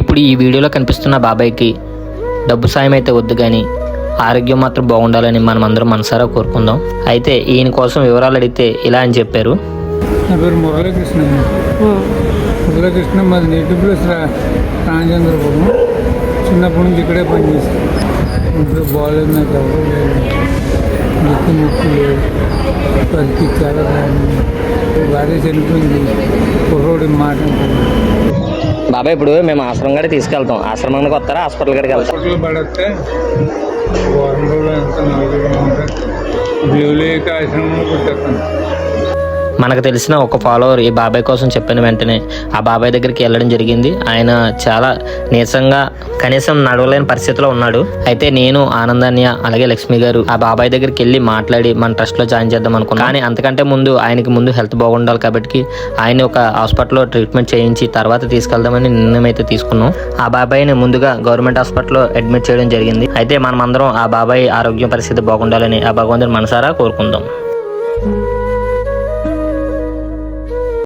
ఇప్పుడు ఈ వీడియోలో కనిపిస్తున్న బాబాయ్కి డబ్బు సాయం అయితే వద్దు కానీ ఆరోగ్యం మాత్రం బాగుండాలని మనం అందరం మనసారా కోరుకుందాం. అయితే ఈయన కోసం వివరాలు అడిగితే ఇలా అని చెప్పారు. నా పేరు మురళీకృష్ణ. మురళీకృష్ణ మాది నేటివ్ ప్లేస్ రామచంద్రపురం. చిన్నప్పటి నుంచి ఇక్కడే పనిచేస్తాను. ఇంట్లో బాగాలేదు, నాకు ఎవరు లేదు, ముక్కు లేదు, పరిస్థితి చాలా బాగుంది. భార్య చనిపోయింది, కుర్రోడి మాట. బాబాయ్ ఇప్పుడు మేము ఆశ్రమం గడికి తీసుకెళ్తాం. ఆశ్రమానికి వస్తారా హాస్పిటల్ గడికి వెళ్తాం? హాస్పిటల్ పడితే వారం రోజులు ఎంత 4 ఉంటాయి. దేవులేక ఆశ్రమంలో పెట్టేస్తాను. మనకు తెలిసిన ఒక ఫాలోవర్ ఈ బాబాయ్ కోసం చెప్పిన వెంటనే ఆ బాబాయ్ దగ్గరికి వెళ్ళడం జరిగింది. ఆయన చాలా నీరసంగా కనీసం నడవలేని పరిస్థితిలో ఉన్నాడు. అయితే నేను ఆనందాన్య అలాగే లక్ష్మి గారు ఆ బాబాయ్ దగ్గరికి వెళ్ళి మాట్లాడి మన ట్రస్ట్ లో జాయిన్ చేద్దాం అనుకున్నాం. కానీ అంతకంటే ముందు ఆయనకి ముందు హెల్త్ బాగుండాలి కాబట్టి ఆయన ఒక హాస్పిటల్లో ట్రీట్మెంట్ చేయించి తర్వాత తీసుకెళ్దామని నిర్ణయం అయితే తీసుకున్నాం. ఆ బాబాయ్ని ముందుగా గవర్నమెంట్ హాస్పిటల్లో అడ్మిట్ చేయడం జరిగింది. అయితే మనమందరం ఆ బాబాయ్ ఆరోగ్య పరిస్థితి బాగుండాలని ఆ భగవంతుని మనసారా కోరుకుందాం.